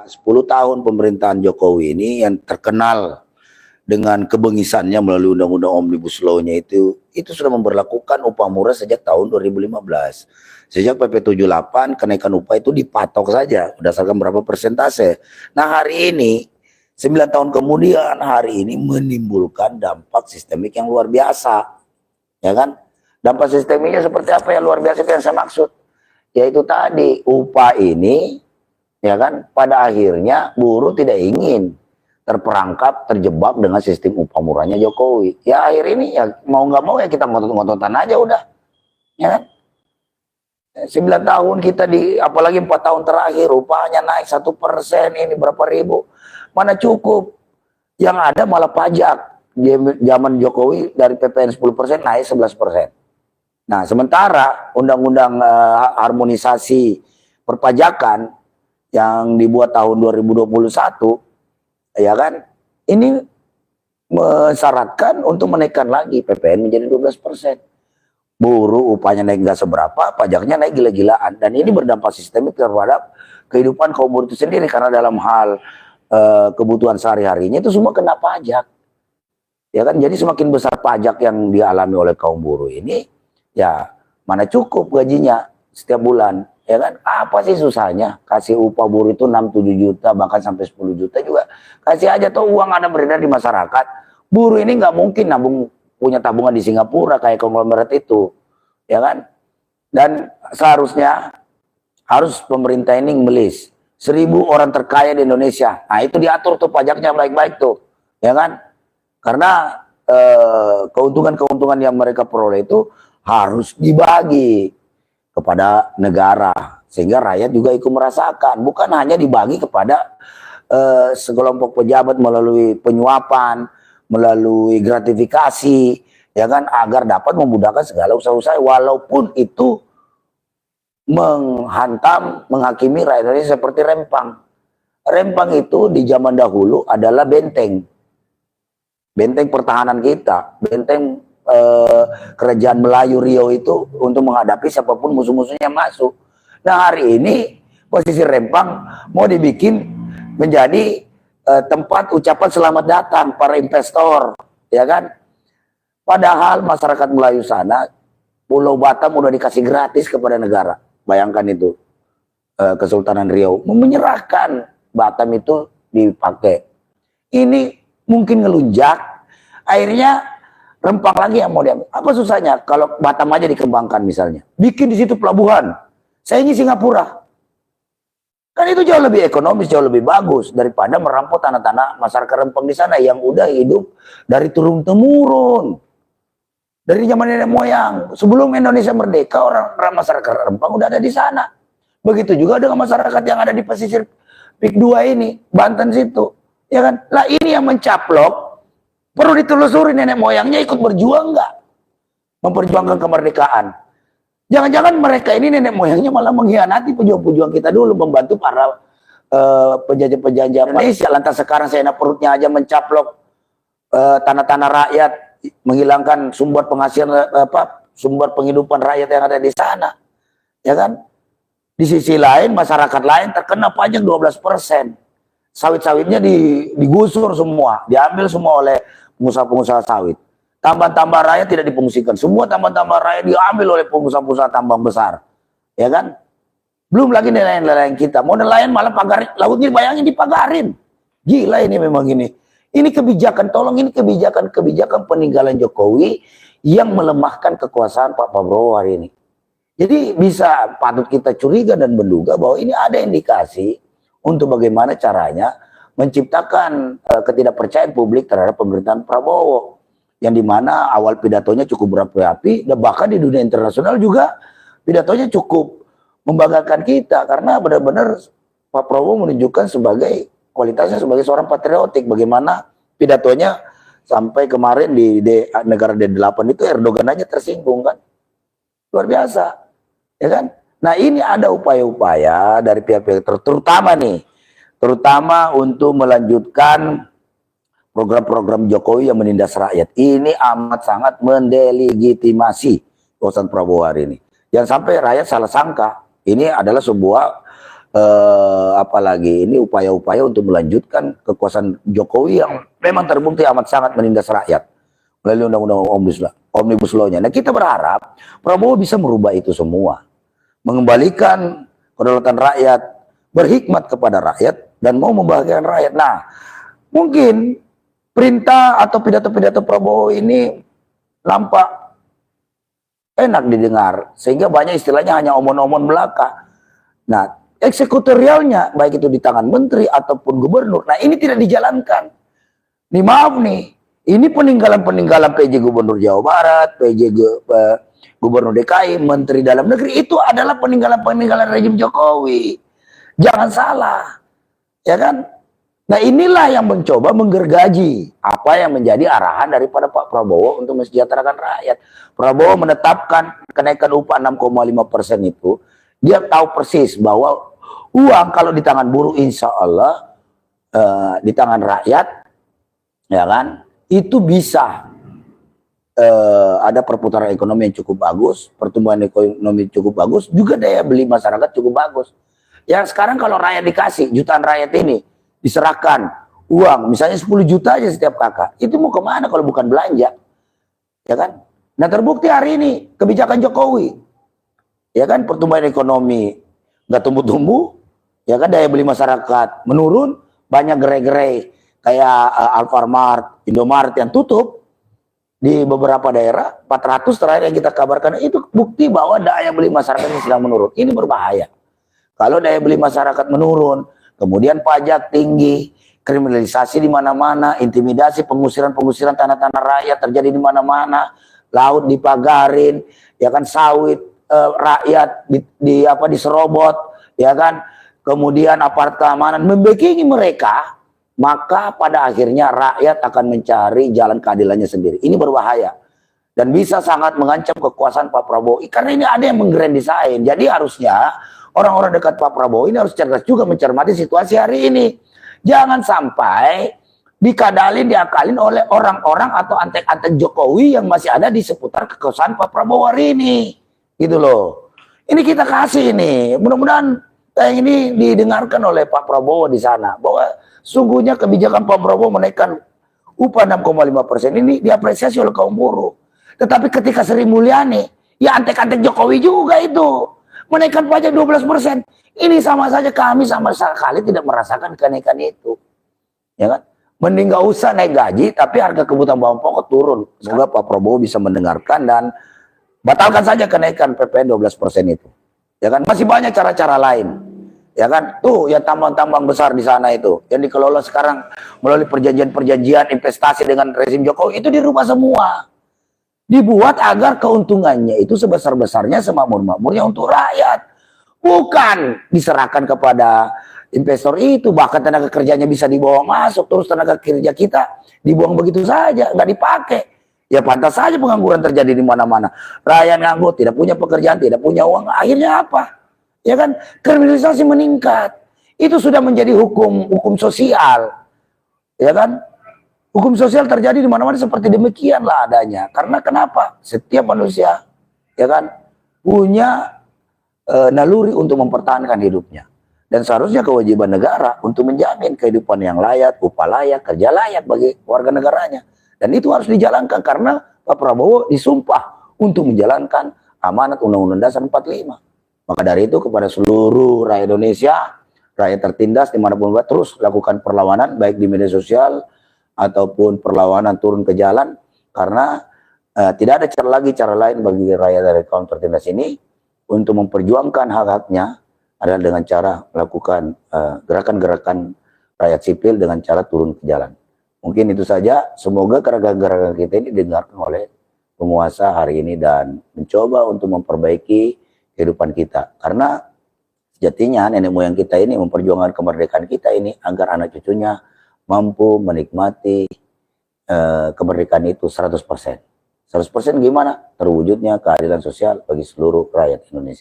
10 tahun pemerintahan Jokowi ini yang terkenal dengan kebengisannya melalui undang-undang Omnibus Law-nya itu sudah memberlakukan upah murah sejak tahun 2015. Sejak PP 78 kenaikan upah itu dipatok saja berdasarkan berapa persentase. Nah, hari ini 9 tahun kemudian hari ini menimbulkan dampak sistemik yang luar biasa. Ya kan? Dampak sistemiknya seperti apa yang luar biasa itu yang saya maksud? Yaitu tadi upah ini ya kan, pada akhirnya buruh tidak ingin terperangkap, terjebak dengan sistem upah murahnya Jokowi. Ya akhir ini ya mau nggak mau ya kita ngotot-ngototan aja udah, ya kan? 9 tahun kita apalagi 4 tahun terakhir upahnya naik 1%, ini berapa ribu, mana cukup? Yang ada malah pajak. Di zaman Jokowi dari PPN 10% naik 11%. Nah sementara undang-undang harmonisasi perpajakan yang dibuat tahun 2021, ya kan, ini mensyaratkan untuk menaikkan lagi PPN menjadi 12%. Buruh upahnya naik nggak seberapa, pajaknya naik gila-gilaan. Dan ini berdampak sistemik terhadap kehidupan kaum buruh itu sendiri. Karena dalam hal kebutuhan sehari-harinya itu semua kena pajak. Ya kan, jadi semakin besar pajak yang dialami oleh kaum buruh ini, ya mana cukup gajinya setiap bulan. Ya kan, apa sih susahnya kasih upah buruh itu 6-7 juta bahkan sampai 10 juta juga kasih aja, tuh uang ada beredar di masyarakat. Buruh ini nggak mungkin punya tabungan di Singapura kayak konglomerat itu, ya kan. Dan seharusnya harus pemerintah ini ngelis 1.000 orang terkaya di Indonesia. Nah itu diatur tuh pajaknya baik-baik tuh, ya kan, karena keuntungan-keuntungan yang mereka peroleh itu harus dibagi kepada negara sehingga rakyat juga ikut merasakan, bukan hanya dibagi kepada sekelompok pejabat melalui penyuapan, melalui gratifikasi, ya kan, agar dapat memudahkan segala usaha-usaha walaupun itu menghakimi rakyat seperti Rempang. Rempang itu di zaman dahulu adalah benteng pertahanan kita, benteng kerajaan Melayu Riau itu untuk menghadapi siapapun musuh-musuhnya masuk. Nah hari ini posisi Rempang mau dibikin menjadi tempat ucapan selamat datang para investor, ya kan. Padahal masyarakat Melayu sana Pulau Batam udah dikasih gratis kepada negara. Bayangkan itu, Kesultanan Riau menyerahkan Batam itu dipakai. Ini mungkin ngelunjak, akhirnya Rempang lagi yang mau diambil. Apa susahnya kalau Batam aja dikembangkan misalnya, bikin di situ pelabuhan, saya ini Singapura, kan itu jauh lebih ekonomis, jauh lebih bagus daripada merampok tanah-tanah masyarakat Rempang di sana yang udah hidup dari turun temurun dari zaman nenek moyang. Sebelum Indonesia merdeka, orang masyarakat Rempang udah ada di sana. Begitu juga dengan masyarakat yang ada di pesisir Pik 2 ini, Banten situ, ya kan. Lah ini yang mencaplok. Perlu ditelusuri nenek moyangnya ikut berjuang nggak? Memperjuangkan kemerdekaan. Jangan-jangan mereka ini nenek moyangnya malah mengkhianati pejuang-pejuang kita dulu, membantu para penjajah-penjajah Indonesia. Lantas sekarang seenak perutnya aja mencaplok tanah-tanah rakyat, menghilangkan sumber penghasilan, sumber penghidupan rakyat yang ada di sana. Ya kan? Di sisi lain, masyarakat lain terkena pajak 12%. Sawit-sawitnya digusur semua, diambil semua oleh pengusaha-pengusaha sawit. Tambang-tambang rakyat tidak difungsikan. Semua tambang-tambang rakyat diambil oleh pengusaha-pengusaha tambang besar. Ya kan? Belum lagi nelayan-nelayan kita. Mau nelayan malah pagarin, lautnya bayangin dipagarin. Gila ini memang ini. Ini kebijakan, tolong, ini kebijakan peninggalan Jokowi yang melemahkan kekuasaan Pak Prabowo hari ini. Jadi bisa patut kita curiga dan menduga bahwa ini ada indikasi untuk bagaimana caranya menciptakan ketidakpercayaan publik terhadap pemerintahan Prabowo, yang dimana awal pidatonya cukup berapi-api, dan bahkan di dunia internasional juga pidatonya cukup membanggakan kita karena benar-benar Pak Prabowo menunjukkan sebagai kualitasnya sebagai seorang patriotik. Bagaimana pidatonya sampai kemarin di negara D8 itu Erdogan aja tersinggung kan, luar biasa, ya kan. Nah ini ada upaya-upaya dari pihak-pihak terutama untuk melanjutkan program-program Jokowi yang menindas rakyat. Ini amat sangat mendelegitimasi kekuasaan Prabowo hari ini. Jangan sampai rakyat salah sangka ini adalah sebuah apalagi ini upaya-upaya untuk melanjutkan kekuasaan Jokowi yang memang terbukti amat sangat menindas rakyat melalui undang-undang Omnibus Law-nya. Nah, kita berharap Prabowo bisa merubah itu semua, mengembalikan kedaulatan rakyat, berhikmat kepada rakyat, dan mau membahagiakan rakyat. Nah, mungkin perintah atau pidato-pidato Prabowo ini nampak enak didengar, sehingga banyak istilahnya hanya omon-omon belaka. Nah, eksekutorialnya, baik itu di tangan menteri ataupun gubernur, nah ini tidak dijalankan. Nih maaf nih, ini peninggalan-peninggalan PJ Gubernur Jawa Barat, PJ Gubernur DKI, Menteri Dalam Negeri, itu adalah peninggalan-peninggalan rejim Jokowi. Jangan salah, ya kan? Nah inilah yang mencoba menggergaji apa yang menjadi arahan daripada Pak Prabowo untuk mensejahterakan rakyat. Prabowo menetapkan kenaikan upah 6,5% itu, dia tahu persis bahwa uang kalau di tangan buruh insya Allah di tangan rakyat, ya kan, itu bisa ada perputaran ekonomi yang cukup bagus, pertumbuhan ekonomi cukup bagus, juga daya beli masyarakat cukup bagus. Yang sekarang kalau rakyat dikasih, jutaan rakyat ini diserahkan uang, misalnya 10 juta aja setiap kakak, itu mau kemana kalau bukan belanja, ya kan? Nah terbukti hari ini kebijakan Jokowi, ya kan, pertumbuhan ekonomi nggak tumbuh-tumbuh, ya kan, daya beli masyarakat menurun, banyak gerai-gerai kayak Alfamart, Indomaret yang tutup di beberapa daerah, 400 terakhir yang kita kabarkan, itu bukti bahwa daya beli masyarakat ini sedang menurun. Ini berbahaya. Kalau daya beli masyarakat menurun, kemudian pajak tinggi, kriminalisasi di mana-mana, intimidasi, pengusiran tanah-tanah rakyat terjadi di mana-mana, laut dipagarin, ya kan, sawit rakyat diserobot, ya kan, kemudian aparat keamanan membekingi mereka, maka pada akhirnya rakyat akan mencari jalan keadilannya sendiri. Ini berbahaya dan bisa sangat mengancam kekuasaan Pak Prabowo, karena ini ada yang menggranddesain. Jadi harusnya orang-orang dekat Pak Prabowo ini harus cerdas juga mencermati situasi hari ini. Jangan sampai diakalin oleh orang-orang atau antek-antek Jokowi yang masih ada di seputar kekuasaan Pak Prabowo hari ini. Gitu loh. Ini kita kasih ini. Mudah-mudahan ini didengarkan oleh Pak Prabowo di sana. Bahwa sungguhnya kebijakan Pak Prabowo menaikkan upah 6,5% ini diapresiasi oleh kaum buruh. Tetapi ketika Sri Mulyani, ya antek-antek Jokowi juga itu, menaikkan pajak 12%. Ini sama saja, kami sama sekali tidak merasakan kenaikan itu. Ya kan? Mending gak usah naik gaji, tapi harga kebutuhan bahan pokok turun. Semoga Pak Prabowo bisa mendengarkan dan batalkan saja kenaikan PPN 12% itu. Ya kan? Masih banyak cara-cara lain. Ya kan? Tuh, ya tambang-tambang besar di sana itu, yang dikelola sekarang melalui perjanjian-perjanjian investasi dengan rezim Jokowi, itu dirubah semua. Dibuat agar keuntungannya itu sebesar-besarnya, semakmur-makmurnya untuk rakyat. Bukan diserahkan kepada investor itu, bahkan tenaga kerjanya bisa dibawa masuk, terus tenaga kerja kita dibuang begitu saja, nggak dipakai. Ya pantas saja pengangguran terjadi di mana-mana. Rakyat nganggur, tidak punya pekerjaan, tidak punya uang, akhirnya apa? Ya kan, kriminalisasi meningkat. Itu sudah menjadi hukum sosial. Ya kan? Hukum sosial terjadi di mana-mana seperti demikianlah adanya. Karena kenapa? Setiap manusia, ya kan, punya naluri untuk mempertahankan hidupnya. Dan seharusnya kewajiban negara untuk menjamin kehidupan yang layak, upah layak, kerja layak bagi warga negaranya. Dan itu harus dijalankan karena Pak Prabowo disumpah untuk menjalankan amanat Undang-Undang Dasar 45. Maka dari itu kepada seluruh rakyat Indonesia, rakyat tertindas dimanapun berada, terus lakukan perlawanan baik di media sosial ataupun perlawanan turun ke jalan, karena tidak ada cara lain bagi rakyat dari kaum tertindas ini untuk memperjuangkan hak-haknya adalah dengan cara melakukan gerakan-gerakan rakyat sipil dengan cara turun ke jalan. Mungkin itu saja. Semoga gerakan-gerakan kita ini didengarkan oleh penguasa hari ini dan mencoba untuk memperbaiki kehidupan kita. Karena sejatinya nenek moyang kita ini memperjuangkan kemerdekaan kita ini agar anak cucunya mampu menikmati kemerdekaan itu 100%. 100% gimana? Terwujudnya keadilan sosial bagi seluruh rakyat Indonesia.